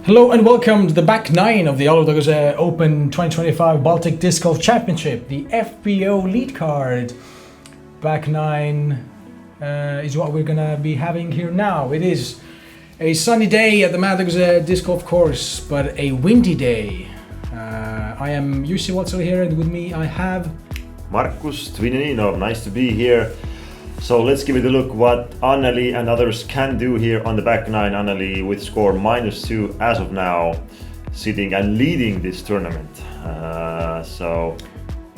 Hello and welcome to the back nine of the Alutaguse Open 2025 Baltic Disc Golf Championship, the FPO lead card. Back nine is what we're gonna be having here now. It is a sunny day at the Alutaguse Disc Golf course, but a windy day. I am Jussi Valdsalu here, and with me I have Markus, Dvinjaninov. Nice to be here. So let's give it a look what Anneli and others can do here on the back nine. Anneli with score -2 as of now, sitting and leading this tournament.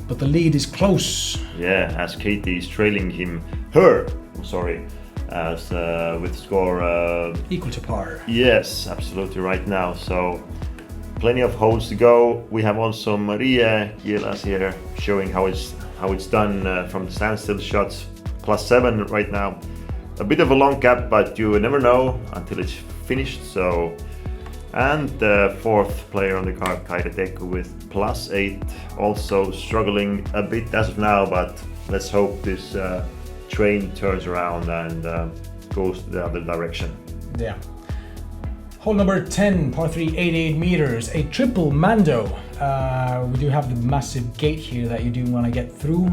But the lead is close. Yeah, as Keiti is trailing her, as with score Equal to par. Yes, absolutely right now. So plenty of holes to go. We have also Maria Kielas here showing how it's done from the standstill shots. +7 right now. A bit of a long gap, but you never know until it's finished. So, and the fourth player on the card, Kaire Tekku with +8, also struggling a bit as of now, but let's hope this train turns around and goes the other direction. Yeah. Hole number 10, par 3, 88 meters, a triple Mando. We do have the massive gate here that you do want to get through.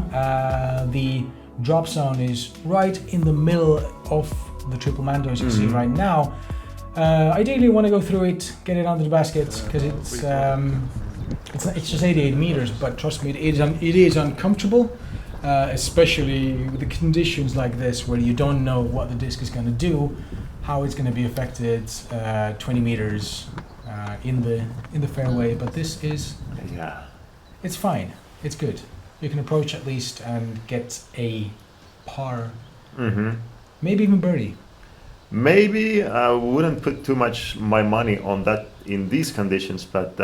The drop zone is right in the middle of the triple Mando, as you see right now. Ideally, you want to go through it, get it onto the basket, because it's just 88 meters. But trust me, it is uncomfortable, especially with the conditions like this, where you don't know what the disc is going to do, how it's going to be affected. 20 meters in the fairway, but this is it's fine. It's good. You can approach at least and get a par, maybe even birdie. Maybe I wouldn't put too much my money on that in these conditions, but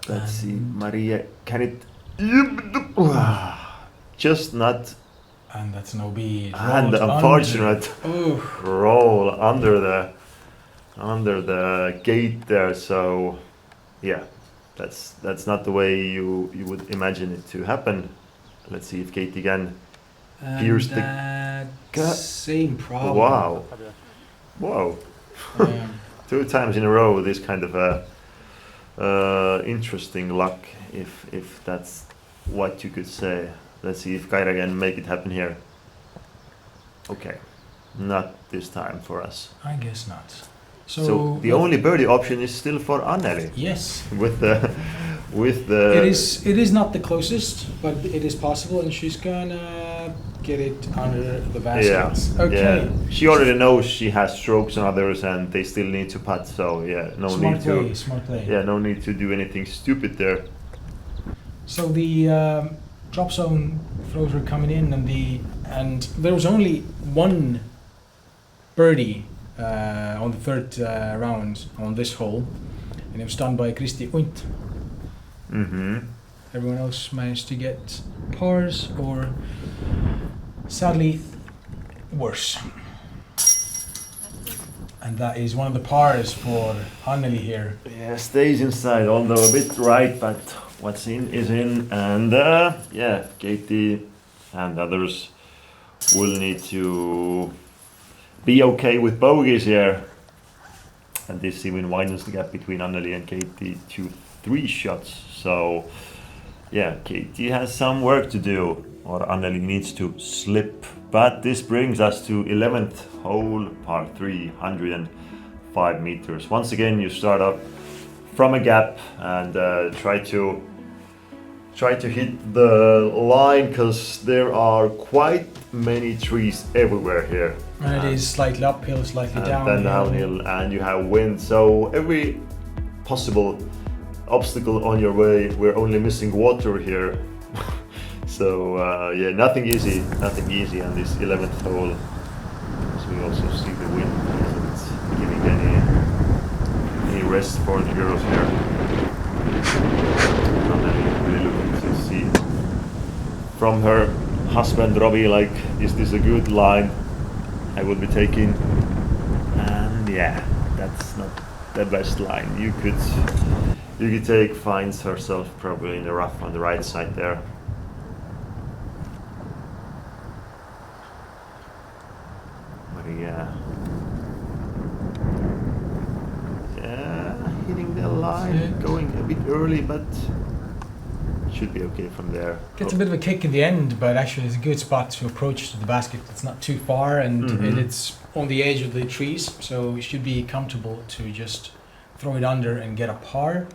let's see, Maria, can it just not? And that's an OB. And the unfortunate roll under the gate there. So yeah. That's not the way you would imagine it to happen. Let's see if Keiti can pierce the same problem. Wow. 2 times in a row this kind of interesting luck, if that's what you could say. Let's see if Kaire can make it happen here. Okay, not this time for us. I guess not. So the only birdie option is still for Anneli. Yes. With the It is not the closest, but it is possible, and she's gonna get it under the basket. Yeah. Okay. Yeah. She already knows she has strokes on others, and they still need to putt. So yeah, Smart play. Yeah, no need to do anything stupid there. So the drop zone throws were coming in, and there was only one birdie on the third round on this hole, and it was done by Kristi Unt. Everyone else managed to get pars, or sadly worse. And that is one of the pars for Anneli here. Yeah, stays inside, although a bit right, but what's in is in. And yeah, Keiti and others will need to be okay with bogeys here. And this even widens the gap between Anneli and Keiti to 3 shots. So yeah, Keiti has some work to do, or Anneli needs to slip. But this brings us to 11th hole, par 3, 105 meters. Once again, you start up from a gap and try to hit the line, because there are quite many trees everywhere here. And it is slightly uphill, slightly downhill. Then downhill, and you have wind. So every possible obstacle on your way, we're only missing water here. So yeah, nothing easy on this 11th hole. As we also see the wind isn't giving any rest for the girls here. Really looking to see from her husband Robbie, like, is this a good line I will be taking? And yeah, that's not the best line you could take. Finds herself probably in the rough on the right side there. But yeah, hitting the line, going a bit early, but should be okay from there. Gets a bit of a kick in the end, but actually it's a good spot to approach to the basket. It's not too far, and it's on the edge of the trees, so it should be comfortable to just throw it under and get a par,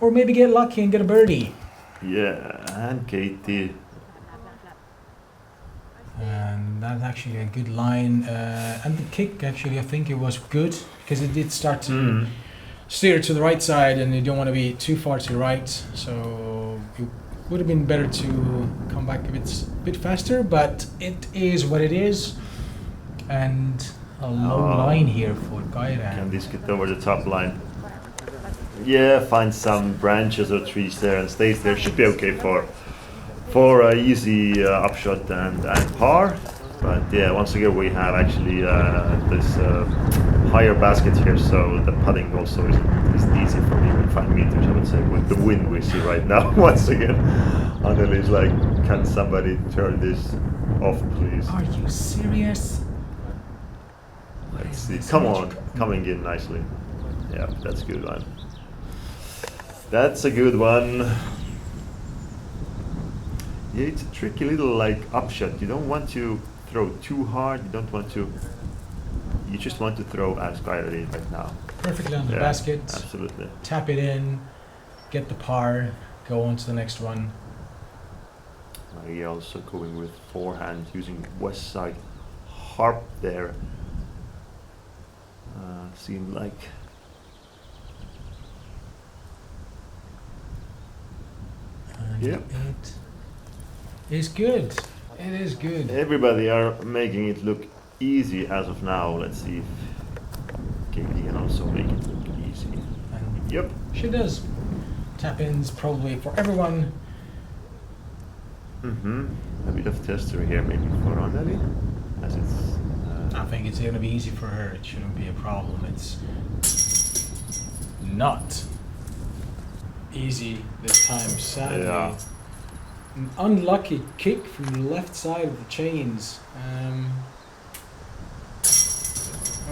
or maybe get lucky and get a birdie. Yeah, and Keiti. And that's actually a good line. And the kick, actually, I think it was good because it did start to steer to the right side, and you don't want to be too far to the right. So it would have been better to come back a bit faster, but it is what it is. And a low line here for Kaire. Can this get over the top line? Yeah, find some branches or trees there and stays there. Should be okay for easy upshot and par. But yeah, once again we have actually this higher basket here, so the putting also isn't easy for me with 5 meters, I would say, with the wind we see right now. Once again, Anneli is like, can somebody turn this off, please? Are you serious? Let's see. Come on, coming in nicely. Yeah, that's a good one. That's a good one. Yeah, it's a tricky little like upshot. You don't want to throw too hard. You don't want to. You just want to throw as Kaire did right now. Perfectly on the basket. Absolutely. Tap it in, get the par, go on to the next one. He also going with forehand using west side harp there. Seemed like. Yep. It is good. It is good. Everybody are making it look easy as of now. Let's see if Keiti can also make it look easy. And yep. She does. Tap ins probably for everyone. A bit of tester here maybe for Anneli, as it's. I think it's going to be easy for her. It shouldn't be a problem. It's not easy this time, sadly. Yeah. An unlucky kick from the left side of the chains. I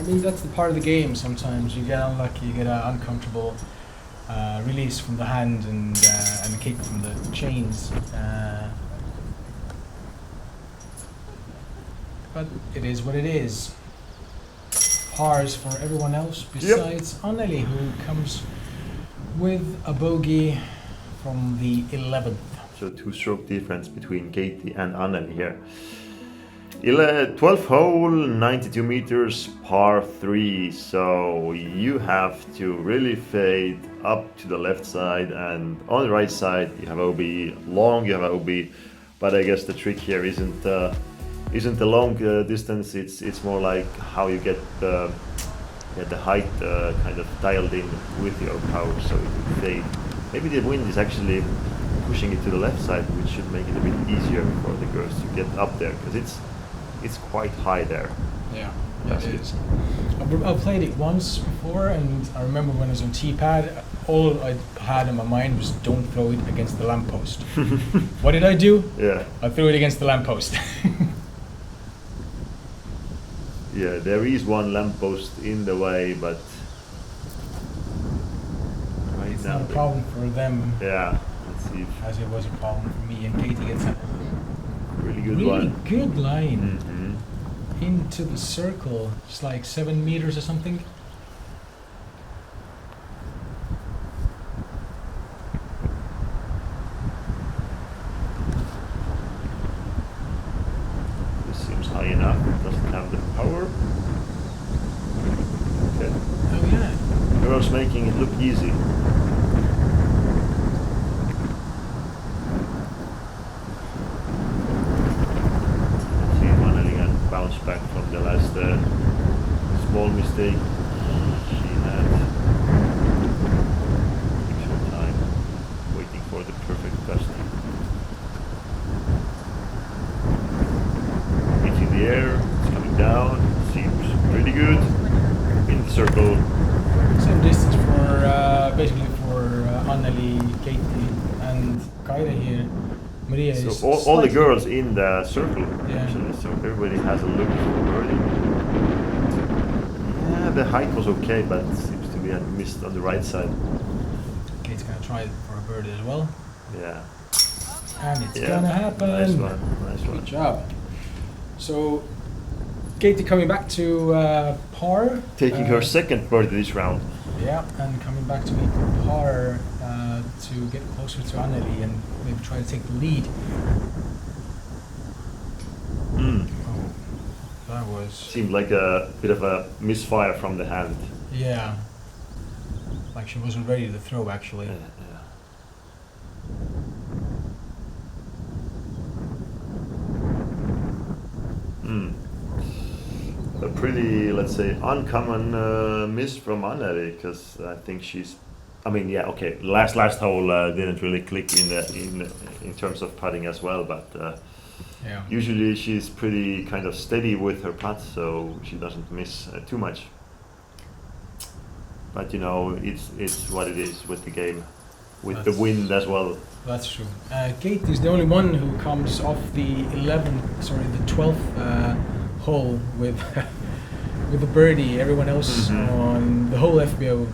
mean, that's the part of the game sometimes. You get unlucky, you get an uncomfortable release from the hand and a kick from the chains. But it is what it is. Pars for everyone else besides Anneli, who comes with a bogey from the 11th. So 2-stroke difference between Keiti and Anneli here. 12th hole, 92 meters, par 3. So you have to really fade up to the left side, and on the right side you have OB. Long you have OB, but I guess the trick here isn't the long distance. It's more like how you get the height kind of dialed in with your power, so it will fade. Maybe the wind is actually pushing it to the left side, which should make it a bit easier for the girls to get up there, because it's quite high there. Yeah, it is. I've played it once before, and I remember when I was on T-pad, all I had in my mind was don't throw it against the lamppost. What did I do? Yeah. I threw it against the lamppost. Yeah, there is one lamppost in the way, but right it's now not a problem for them. Yeah, let's see. As it was a problem for me, and Keiti gets a Really good really one. good line into the circle. It's like 7 meters or something. This seems high enough. It doesn't have the power. Okay. Oh yeah. Girls making it look easy. Bounce back from the last small mistake she had. Takes her time, waiting for the perfect gust. It's in the air, it's coming down, seems pretty good. In the circle. Same distance for basically for Anneli, Keiti, and Kaire here. Maria is so all the girls in the circle, yeah. Actually, so everybody has a look for birdie. Yeah, the height was okay, but it seems to be had missed on the right side. Kate's gonna try for a birdie as well. Yeah. And it's gonna happen. Nice one. Nice one. Good job. So, Keiti coming back to par. Taking her second birdie this round. Yeah, and coming back to equal par to get closer to Anneli and maybe try to take the lead. Mm. Oh, that was... Seemed like a bit of a misfire from the hand. Yeah. Like she wasn't ready to throw, actually. Yeah. A pretty, let's say, uncommon miss from Anneli, because I think she's, I mean, yeah, okay, last hole didn't really click in terms of putting as well, but Yeah. usually she's pretty kind of steady with her putts, so she doesn't miss too much. But you know, it's what it is with the game, with the wind as well. That's true. Keiti is the only one who comes off the 12th hole with with a birdie. Everyone else on the whole FPO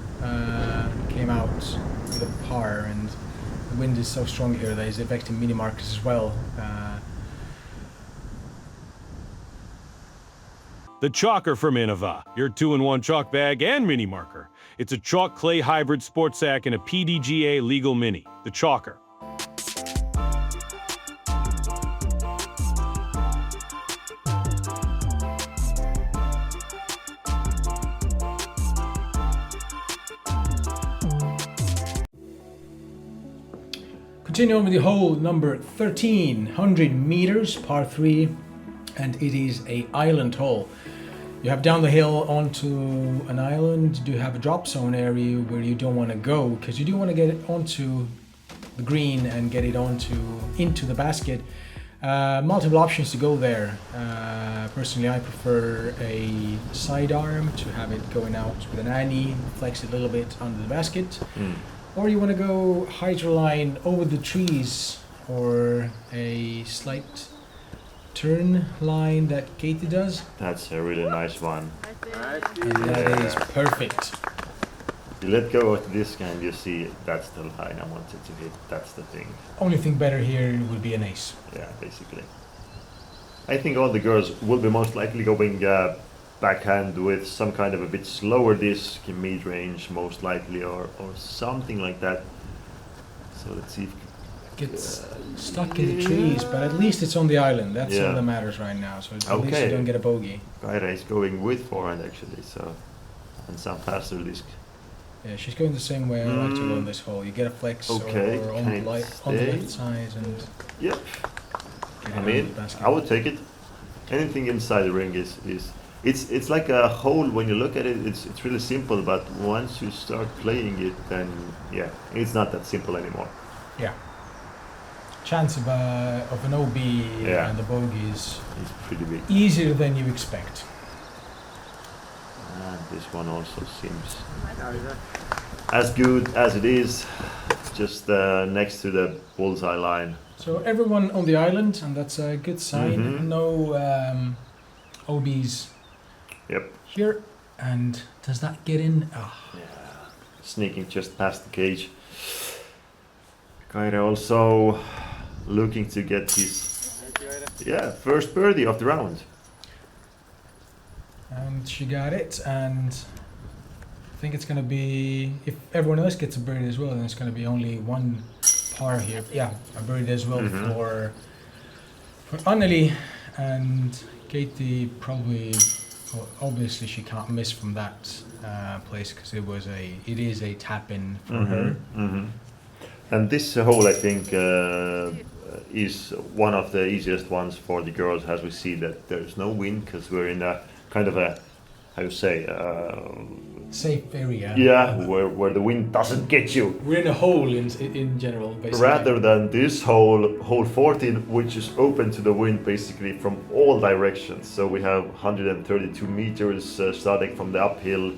came out with a par, and the wind is so strong here that it's affecting mini markers as well. The Chalker from Innova, your 2-in-1 chalk bag and mini marker. It's a chalk clay hybrid sports sack and a PDGA legal mini. The Chalker. Continue on with the hole number 13, 100 meters, par 3, and it is a island hole. You have down the hill onto an island. You have a drop zone area where you don't want to go, because you do want to get it onto the green and get it into the basket. Multiple options to go there. Personally, I prefer a sidearm to have it going out with an Annie, flex it a little bit under the basket. Or you want to go hydroline over the trees, or a slight turn line that Keiti does. That's a really nice one. And that is perfect. You let go of this guy and you see that's the line I wanted to hit. That's the thing. Only thing better here would be an ace. Yeah, basically. I think all the girls will be most likely going backhand with some kind of a bit slower disc in mid-range, most likely, or something like that. So let's see if Gets stuck in the trees, but at least it's on the island. That's all that matters right now. So at least you don't get a bogey. Kaire is going with forehand actually, so, and some faster disc. Yeah, she's going the same way I like to go on this hole. You get a flex or on the left side, and yep. I mean, I would take it. Anything inside the ring is it's like a hole. When you look at it, it's really simple. But once you start playing it, then yeah, it's not that simple anymore. Yeah. Chance of an OB and a bogey is pretty big. Easier than you expect. And this one also seems as good as it is, just next to the bullseye line. So everyone on the island, and that's a good sign. No OBs here. And does that get in? Oh. Yeah, sneaking just past the cage. Kaire also looking to get his first birdie of the round. And she got it, and I think it's gonna be, if everyone else gets a birdie as well, then it's gonna be only one par here. Yeah, a birdie as well for Anneli, and Keiti probably, well, obviously she can't miss from that place, because it is a tap in for her. And this hole, I think, is one of the easiest ones for the girls, as we see that there's no wind, because we're in a kind of a, how you say, safe area. Yeah, where the wind doesn't get you. We're in a hole in general, basically. Rather than this hole 14, which is open to the wind basically from all directions. So we have 132 meters starting from the uphill.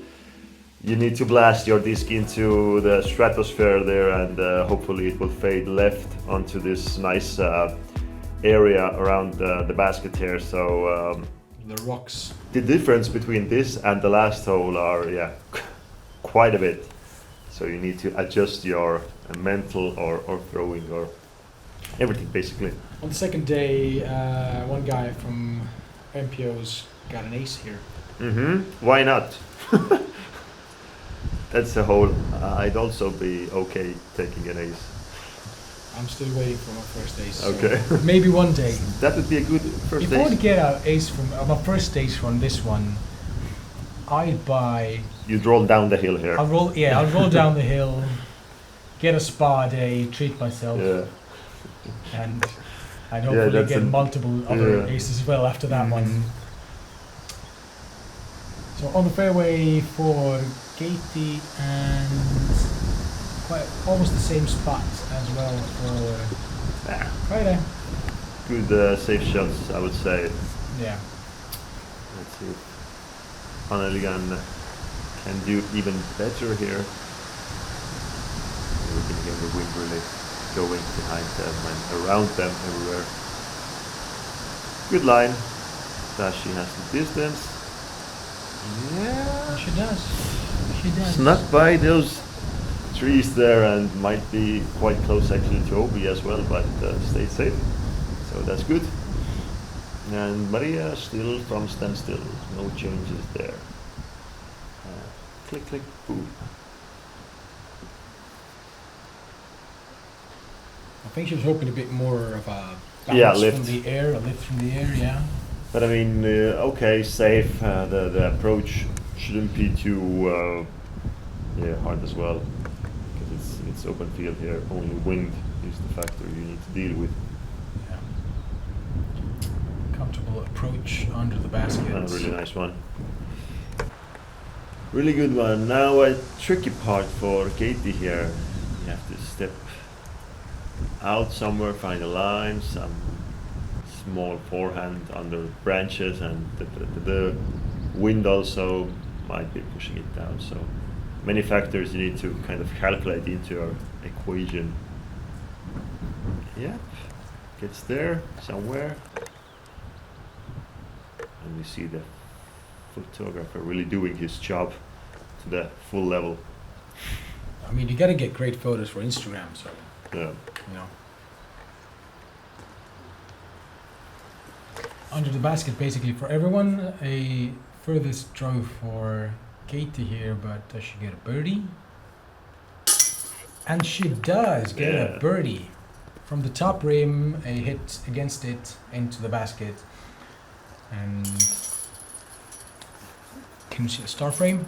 You need to blast your disc into the stratosphere there, and hopefully it will fade left onto this nice area around the basket here. So the rocks. The difference between this and the last hole are quite a bit. So you need to adjust your mental or throwing or everything basically. On the second day, one guy from MPO's got an ace here. Why not? That's the whole. I'd also be okay taking an ace. I'm still waiting for my first ace. Okay. So maybe one day. That would be a good first If I were to ace. get an ace from my first ace from this one, I'd buy. You'd roll down the hill here. I'll roll down the hill, get a spa day, treat myself, Yeah. and I'd hopefully that's get a- multiple other yeah. aces as well after that one. So on the fairway for Keiti and quite almost the same spot as well for Ah, Kaire. good safe shots, I would say. Yeah. Let's see if Anneli can do even better here. We can hear the wind really going behind them and around them everywhere. Good line. She has the distance. Yeah. She does. She does. Snuck by those trees there and might be quite close actually to Obi as well, but stayed safe. So that's good. And Maria still from standstill. No changes there. Click, click, boom. I think she was hoping a bit more of a Yeah, bounce lift. from the air, a lift from the air, yeah. But I mean, okay, safe. The approach shouldn't be too hard as well, because it's open field here. Only wind is the factor you need to deal with. Yeah. Comfortable approach under the basket. A really nice one. Really good one. Now a tricky part for Keiti here. You have to step out somewhere, find a line, some small forehand under branches, and the wind also might be pushing it down. So many factors you need to kind of calculate into your equation. Yeah, gets there somewhere. And we see the photographer really doing his job to the full level. I mean, you gotta get great photos for Instagram, so, Yeah. you know. Under the basket, basically, for everyone, a furthest throw for Keiti here, but does she get a birdie? And she does get Yeah. a birdie. From the top rim, a hit against it into the basket. And can you see the star frame?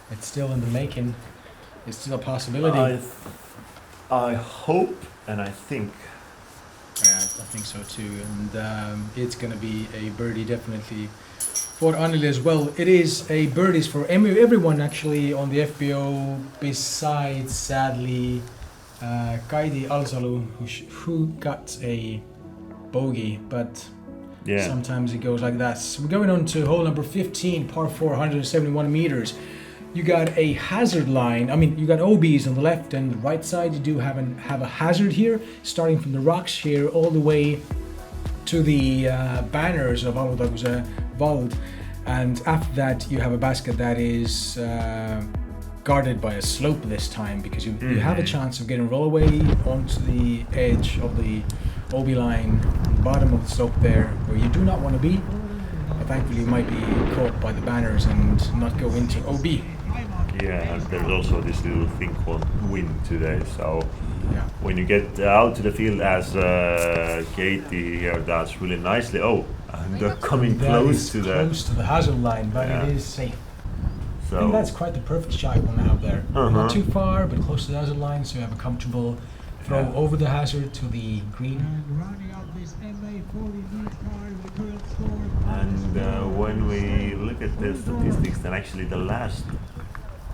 It's still in the making. It's still a possibility. I hope and I think. Yeah, I think so too. And it's going to be a birdie definitely for Anneli as well. It is a birdies for everyone actually on the FPO, besides sadly Kaidi Alsalu, who got a bogey, but Yeah. sometimes it goes like that. So we're going on to hole number 15, par 4, 171 meters. You got a hazard line. I mean, you got OBs on the left and the right side. You do have a hazard here, starting from the rocks here all the way to the banners of Alutaguse Vald. And after that, you have a basket that is guarded by a slope this time, because you have a chance of getting roll away onto the edge of the OB line, bottom of the slope there, where you do not want to be. But thankfully, you might be caught by the banners and not go into OB. Yeah, and there's also this little thing called wind today. So Yeah. when you get out to the field, as Keiti here does really nicely. Oh, and they're coming That close is to close to the hazard line, but Yeah. it is safe. I So think that's quite the perfect shot you want to have there. Uh-huh. Not too far, but close to the hazard line, so you have a comfortable throw Yeah. over the hazard to the green. And rounding out this MA40 lead card with the current score. And when we look at the statistics, then actually the last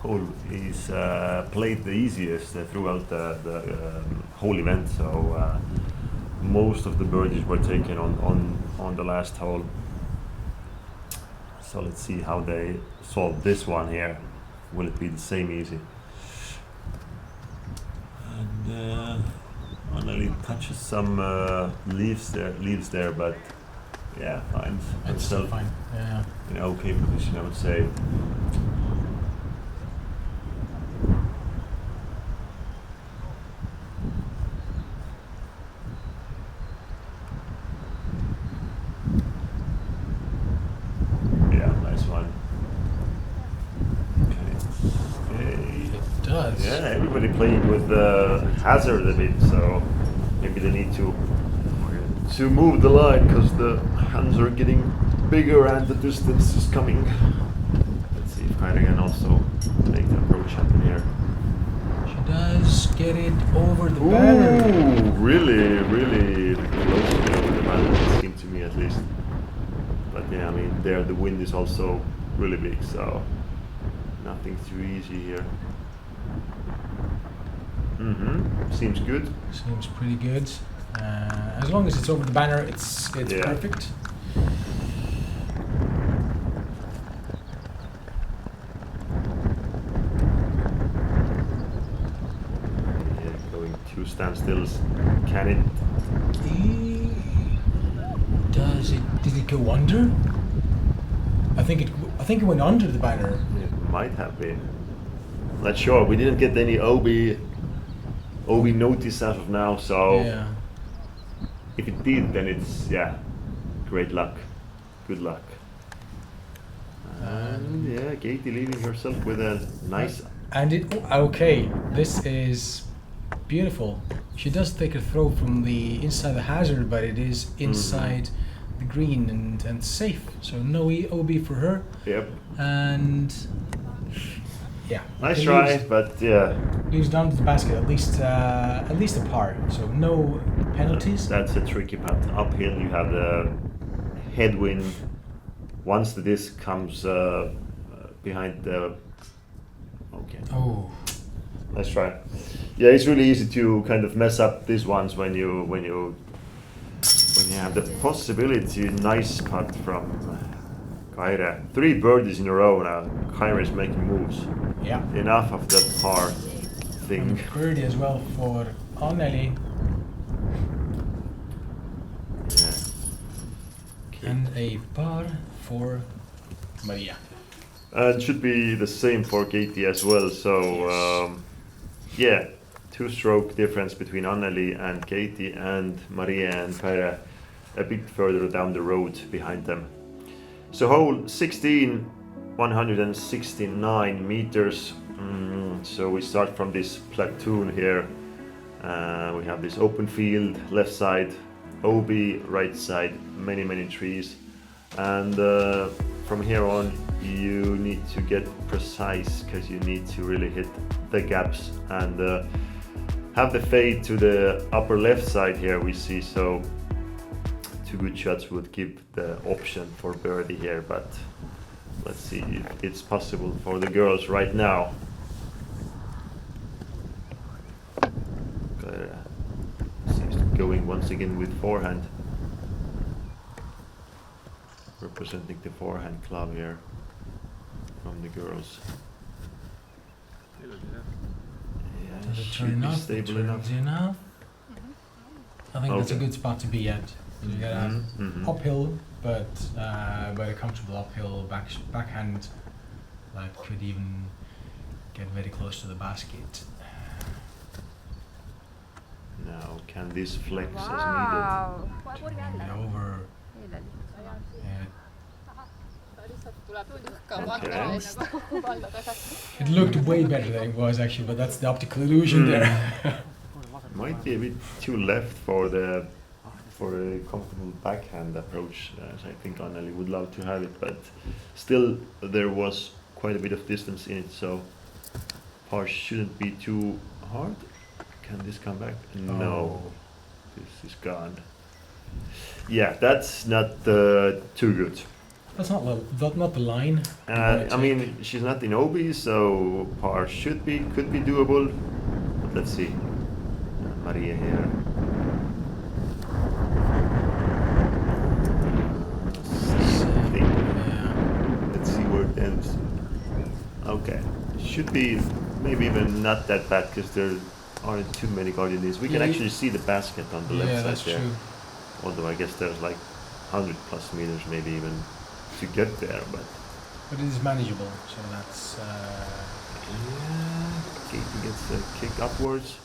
hole is played the easiest throughout the whole event. So most of the birdies were taken on the last hole. So let's see how they solve this one here. Will it be the same easy? And Anneli touches some leaves there, but yeah, finds It's still herself fine. Yeah. in okay position, I would say. That's Yeah, everybody playing with the hazard a bit, so maybe they need to move the line because the hands are getting bigger and the distance is coming. Let's see if Kaire can also make the approach happen here. She does get it over the banner. Ooh, really close to get over the banner, it seemed to me at least. But yeah, I mean, there the wind is also really big, so nothing too easy here. Seems good. Seems pretty good. As long as it's over the banner, it's Yeah. perfect. Yeah, going 2 standstills. Can it? Did it go under? I think it went under the banner. It might have been. Not sure. We didn't get any OB notice as of now, so Yeah. if it did, then it's great luck. Good luck. And yeah, Keiti leaving herself with a nice. And okay, this is beautiful. She does take a throw from the inside the hazard, but it is inside the green and safe. So no OB for her. Yep. And yeah, Nice it try, leaves- but yeah, leaves down to the basket at least a par. So no penalties. that's a tricky putt. Uphill, you have the headwind. Once the disc comes behind the. Okay. Oh, Nice try. Yeah, it's really easy to kind of mess up these ones when you have the possibility. Nice putt from Kaire. 3 birdies in a row now. Kaire is making moves. yeah. Enough of that par thing. And birdie as well for Anneli. Yeah. Okay. And a par for Maria. And should be the same for Keiti as well. So yeah, 2-stroke difference between Anneli and Keiti, and Maria and Kaire a bit further down the road behind them. So hole 16, 169 meters. So we start from this platoon here. We have this open field, left side, OB, right side, many trees. And from here on, you need to get precise because you need to really hit the gaps and have the fade to the upper left side here we see. So 2 good shots would give the option for birdie here, but let's see if it's possible for the girls right now. Seems to be going once again with forehand. Representing the forehand club here from the girls. Yeah, Does it should turn be up? stable It enough. turns enough. I think that's a Okay. good spot to be at. So you got uphill, but a comfortable uphill backhand that could even get very close to the basket. Now, can this flex as Vau. And over. Yeah. It looked way better than it was actually, but that's the optical illusion there. needed? Might be a bit too left for a comfortable backhand approach, as I think Anneli would love to have it, but still there was quite a bit of distance in it, so par shouldn't be too hard. Can this come back? No, Oh. this is gone. Yeah, that's not too good. That's not the line. I mean, she's not in OB, so par could be doable. But let's see. Maria here. Same thing. Yeah. Let's see where it ends. Okay, should be maybe even not that bad because there aren't too many guardians. We can Yeah, actually see the basket on the left Yeah, side that's there. true. Although I guess there's like 100 plus meters maybe even to get there, but But it is manageable, so that's. yeah, Keiti gets a kick upwards,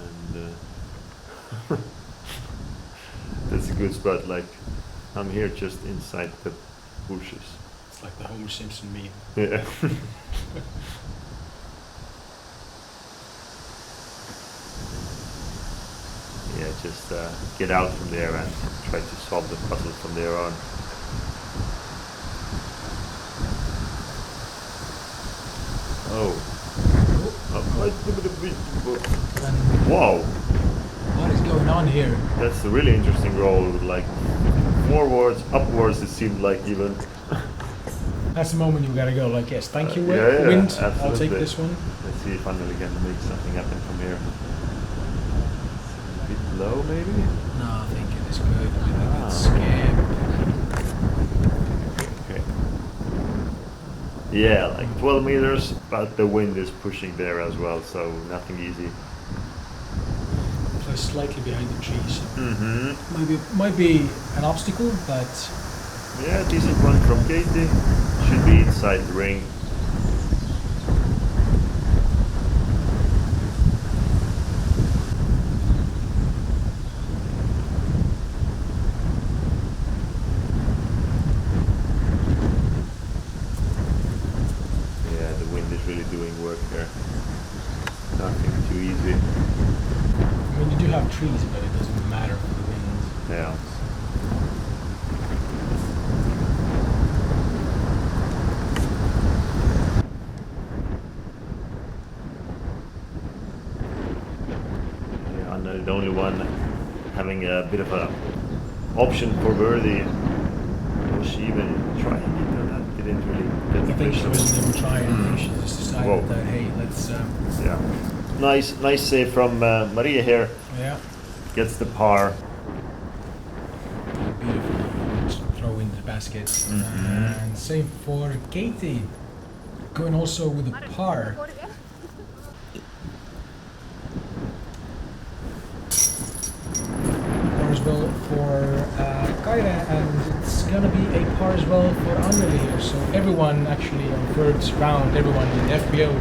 and that's a good spot. Like I'm here just inside the bushes. It's like the Homer Simpson meme. Yeah. just get out from there and try to solve the puzzle from there on. Oh. Whoa. What is going on here? That's a really interesting roll. Like forwards, upwards. It seemed like even. That's the moment you gotta go. Like, yes, thank you, yeah, wind. absolutely. I'll take this one. Let's see if Anneli can make something happen from here. A bit low, maybe. No, I think it is good. With a good scam. Okay. Yeah, like 12 meters, but the wind is pushing there as well, so nothing easy. So slightly behind the trees. Mm-hmm. Might be an obstacle, but Yeah, decent one from Keiti. Should be inside the ring. Yeah, the wind is really doing work here. Nothing too easy. I mean, you do have trees, but it doesn't matter for the wind. Yeah. The only one having a bit of a option for birdie. Was she even trying it or that didn't really get I the think she picture? wasn't even trying. I think she just decided Whoa. that, hey, let's, Yeah. Nice save from Maria here. yeah, Gets the par. beautiful. Just throw in the basket. And same for Keiti. Going also with a par. Par as well for Kaire, and it's gonna be a par as well for Anneli here. So everyone actually on third round, everyone in FPO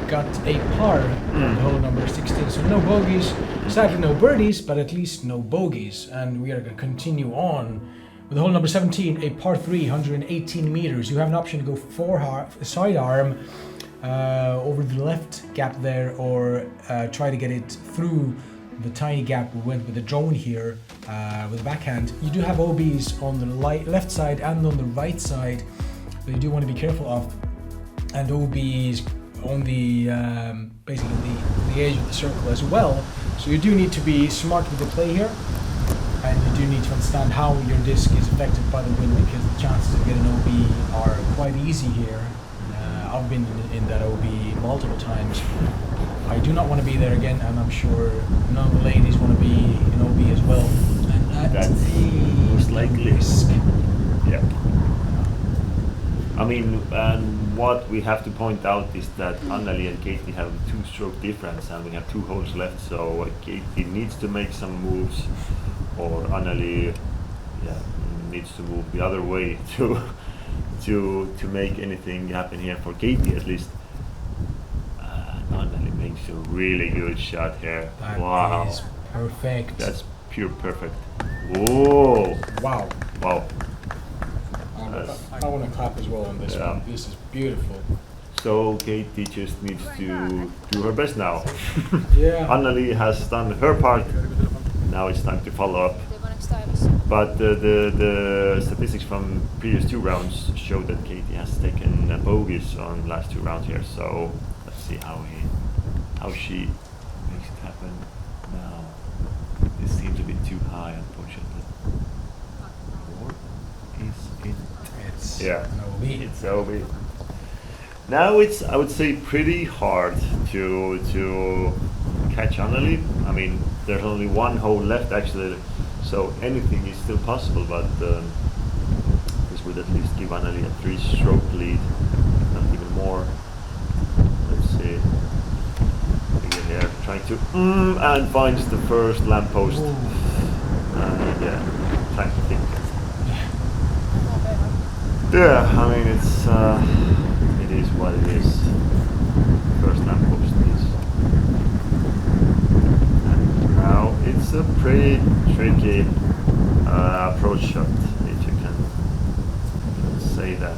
got a par on the hole number 16. So no bogeys, sadly no birdies, but at least no bogeys. And we are gonna continue on with hole number 17, a par 3, 118 meters. You have an option to go sidearm over the left gap there, or try to get it through the tiny gap we went with the drone here with the backhand. You do have OBs on the left side and on the right side, but you do want to be careful of. And OBs on the basically the edge of the circle as well. So you do need to be smart with the play here, and you do need to understand how your disc is affected by the wind, because the chances of getting OB are quite easy here. I've been in that OB multiple times. I do not want to be there again, and I'm sure none of the ladies want to be in OB as well. And That's most likely. risk. Yeah. I mean, and what we have to point out is that Anneli and Keiti have 2-stroke difference, and we have 2 holes left. So Keiti needs to make some moves, or Anneli, needs to move the other way to make anything happen here for Keiti at least. Anneli makes a really good shot here. That Wow. is perfect. That's pure perfect. Whoa. Wow. Wow. I want to clap as well on this Yeah. one. This is beautiful. So Keiti just needs to do her best now. Yeah. Anneli has done her part. Now it's time to follow up. But the statistics from previous 2 rounds show that Keiti has taken bogeys on last 2 rounds here. So let's see how she makes it happen now. This seems a bit too high, unfortunately. Or is it? It's Yeah, an OB. it's OB. Now it's, I would say, pretty hard to catch Anneli. I mean, there's only 1 hole left actually, so anything is still possible. But this would at least give Anneli a 3-stroke lead, not even more. Let's see. Again here, trying to and finds the first lamppost. Yeah, trying to think. Yeah, I mean it is what it is. First lamppost is. And now it's a pretty tricky approach shot, if you can say that.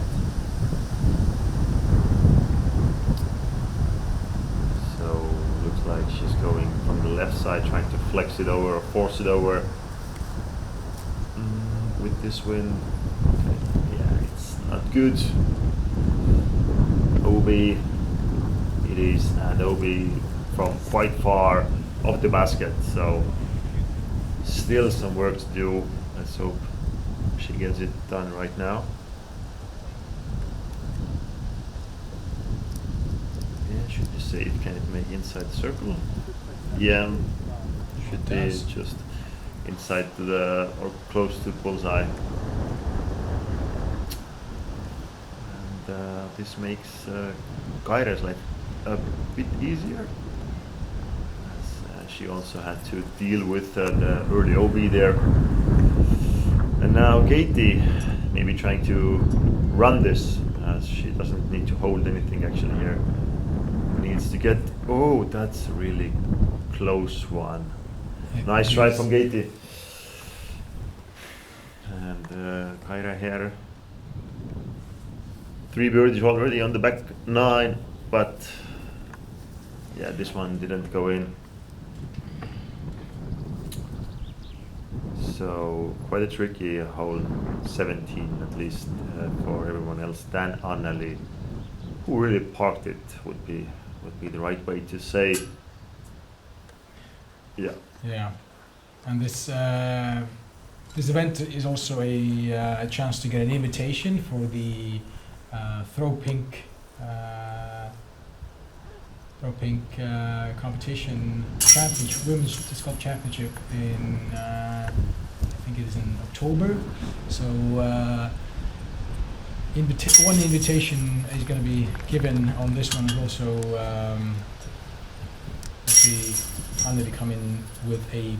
So looks like she's going from the left side, trying to flex it over or force it over. With this wind, yeah, it's not good. OB it is, and OB from quite far off the basket, so still some work to do. Let's hope she gets it done right now. Yeah, should be safe. Can it make inside the circle? Yeah, should be just inside to the or close to bullseye. And this makes Kaire's life a bit easier. As, she also had to deal with the early OB there. And now Keiti maybe trying to run this, as she doesn't need to hold anything actually here. Needs to get, oh, that's a really close one. Nice try from Keiti. And Kaire here. 3 birdies already on the back 9, but yeah, this one didn't go in. So quite a tricky hole 17 at least for everyone else than Anneli, who really parked it would be the right way to say. Yeah. Yeah, and this event is also a chance to get an invitation for the throw pink competition championship, women's disc golf championship in I think it is in October. So one invitation is going to be given on this one. Is also let's see, Anneli come in with a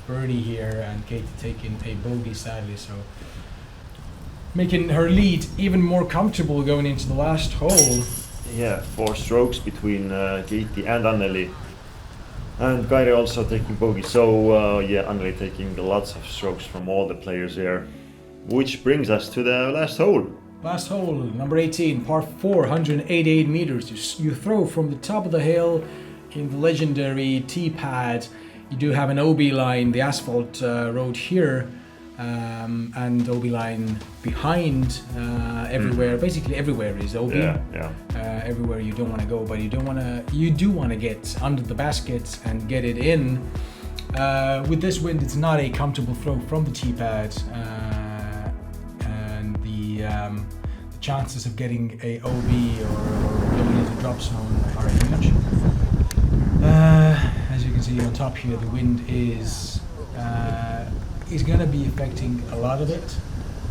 birdie here and Keiti taking a bogey sadly, so making her lead even more comfortable going into the last hole. Yeah, 4 strokes between Keiti and Anneli. And Kaire also taking bogey. So yeah, Anneli taking lots of strokes from all the players here. Which brings us to the last hole. Last hole, number 18, par 4, 188 meters. You throw from the top of the hill in the legendary tee pad. You do have an OB line, the asphalt road here, and OB line behind. Everywhere, basically everywhere is OB. Yeah. Everywhere you don't want to go, but you do want to get under the basket and get it in. With this wind, it's not a comfortable throw from the tee pad, and the chances of getting a OB or going into drop zone are huge. As you can see on top here, the wind is going to be affecting a lot of it.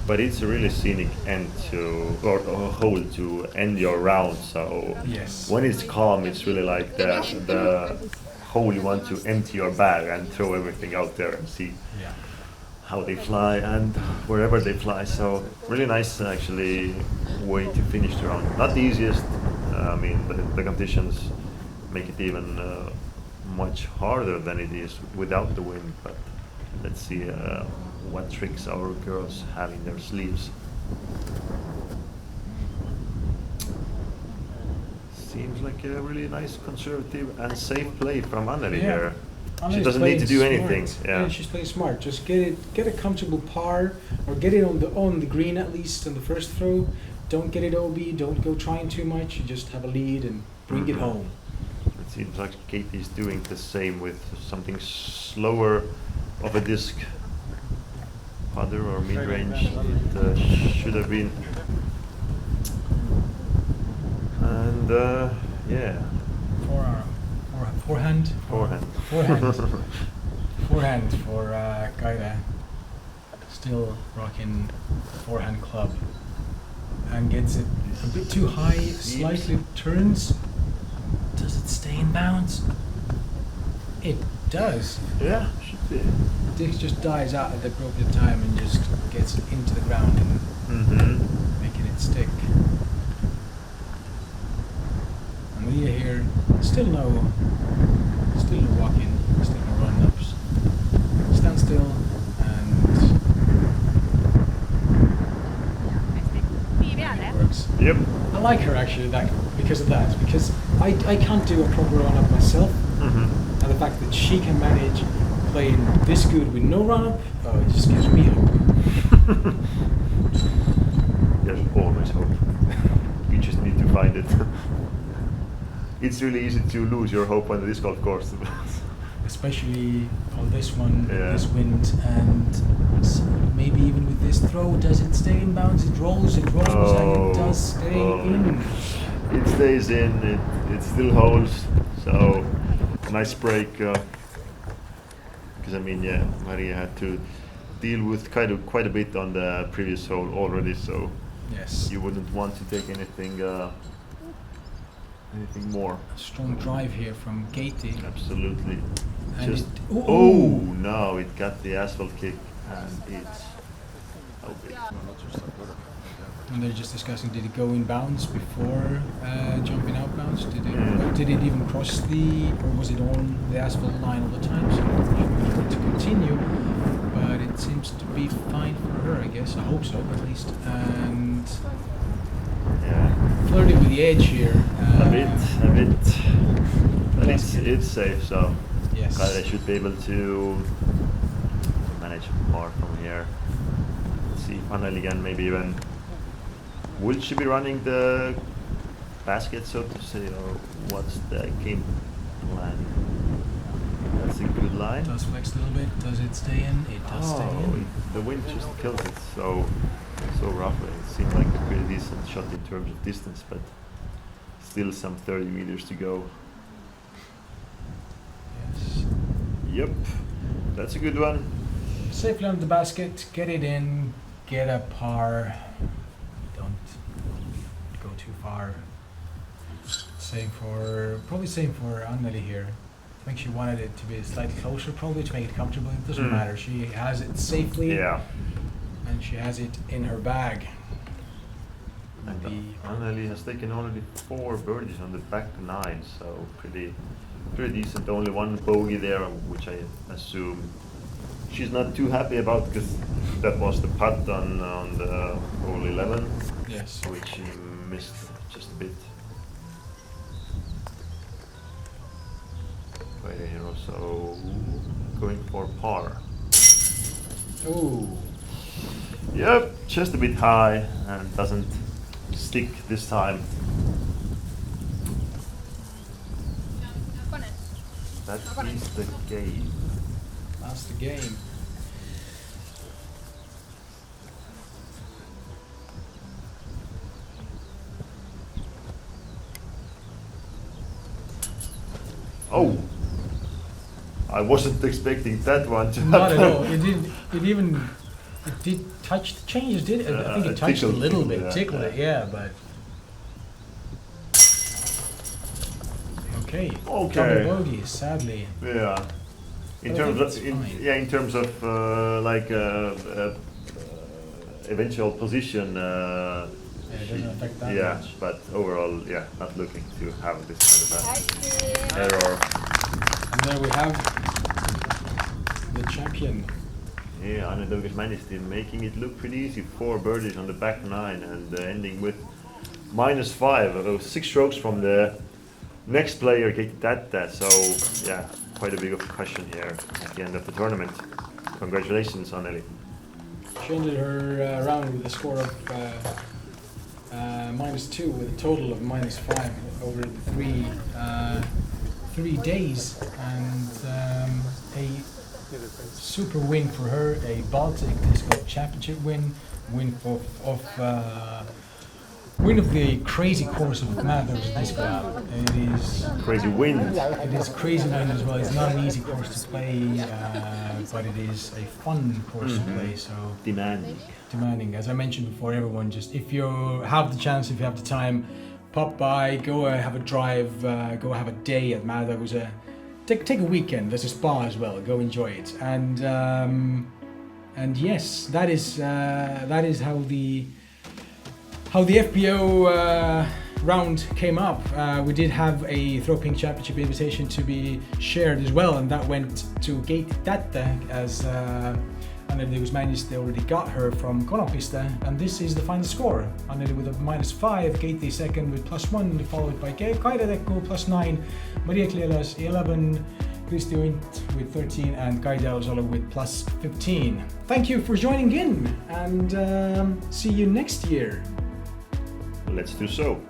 But it's a really scenic end to, or hole to end your round. So yes, when it's calm, it's really like the hole you want to empty your bag and throw everything out there and see how they fly and wherever they fly. So really nice actually way to finish the round. Not the easiest. I mean the conditions make it even much harder than it is without the wind. But let's see what tricks our girls have in their sleeves. Seems like a really nice, conservative and safe play from Anneli here. She doesn't need to do anything. Yeah, she's playing smart. Just get a comfortable par, or get it on the green at least on the first throw. Don't get it OB. Don't go trying too much. You just have a lead and bring it home. It seems like Keiti's doing the same with something slower of a disc. Putter or mid-range, it should have been. And yeah. Forehand. Forehand. Forehand for Kaire. Still rocking forehand club. And gets it a bit too high, slightly turns. Does it stay in bounds? It does. Yeah, should be. Disc just dies out at the appropriate time and just gets it into the ground and making it stick. And Maria here, still no walking, still no run-ups. Stand still and it works. Yep. I like her actually because of that, because I can't do a proper run-up myself. and the fact that she can manage playing this good with no run-up, it just gives me hope. There's always hope. You just need to find it. It's really easy to lose your hope on the disc golf course. Especially on this one, Yeah. this wind, and maybe even with this throw, does it stay in bounds? It rolls, and it does stay in. It stays in, it still holds, so nice break. Because I mean, yeah, Maria had to deal with quite a bit on the previous hole already, so Yes. you wouldn't want to take anything more. Strong drive here from Keiti. Absolutely. And Just it- no, it got the asphalt kick, and it's big. And they're just discussing, did it go in bounds before jumping out bounds? Yeah. Did it even cross or was it on the asphalt line all the time? So I'm sure to continue, but it seems to be fine for her, I guess. I hope so, at least. And Yeah. flirting with the edge here. A bit. But it's safe, so Yes. Kaire should be able to manage more from here. Let's see, Anneli again, maybe even. Will she be running the basket, so to say, or what's the game plan? That's a good line. Does flex a little bit. Does it stay in? It does stay in. The wind just kills it so roughly. It seemed like a pretty decent shot in terms of distance, but still some 30 meters to go. Yes. Yep, that's a good one. Safely under the basket, get it in, get a par. Don't go too far. Probably same for Anneli here. I think she wanted it to be slightly closer, probably to make it comfortable. It doesn't matter. She has it safely, Yeah. and she has it in her bag. And Anneli has taken already 4 birdies on the back 9, so pretty decent. Only 1 bogey there, which I assume she's not too happy about, because that was the putt on the hole 11, Yes. which she missed just a bit. Right here also going for par. Oh, Yep, just a bit high and doesn't stick this time. That is the game. that's the game. Oh, I wasn't expecting that one to Not at happen. all. It did touch the changes, did it? I think it It touched a tickled, little bit, yeah, tickled yeah. it, yeah, but. Okay. Okay. Double bogey, sadly. Yeah. In I terms think of it's fine. in terms of eventual position. It doesn't affect that yeah, much. but overall, yeah, not looking to have this kind of error. And there we have the champion. Yeah, Anneli Tõugjas-Männiste making it look pretty easy. 4 birdies on the back 9 and ending with -5. 6 strokes from the next player, Keiti Tätte. So yeah, quite a big of a question here at the end of the tournament. Congratulations, Anneli. She ended her round with a score of -2 with a total of -5 over the three days, and a super win for her, a Baltic Disc Golf Championship win of the crazy course of Mathers Disc Golf. It is Crazy wind. It is crazy wind as well. It's not an easy course to play, but it is a fun course to play. So demanding. As I mentioned before, everyone, just if you have the chance, if you have the time, pop by, go have a drive, go have a day at Alutaguse. Take a weekend. There's a spa as well. Go enjoy it. And yes, that is how the FPO round came up. We did have a Throw Pink Championship invitation to be shared as well, and that went to Keiti Tätte, as Anneli Tõugjas-Männiste already got her from Konopiste, and this is the final score. Anneli with a -5, Keiti second with +1, followed by Kaire Tekku +9, Maria Kielas 11, Kristi Unt with 13 and Kaire Valdsalu with plus 15. Thank you for joining in and see you next year. Let's do so.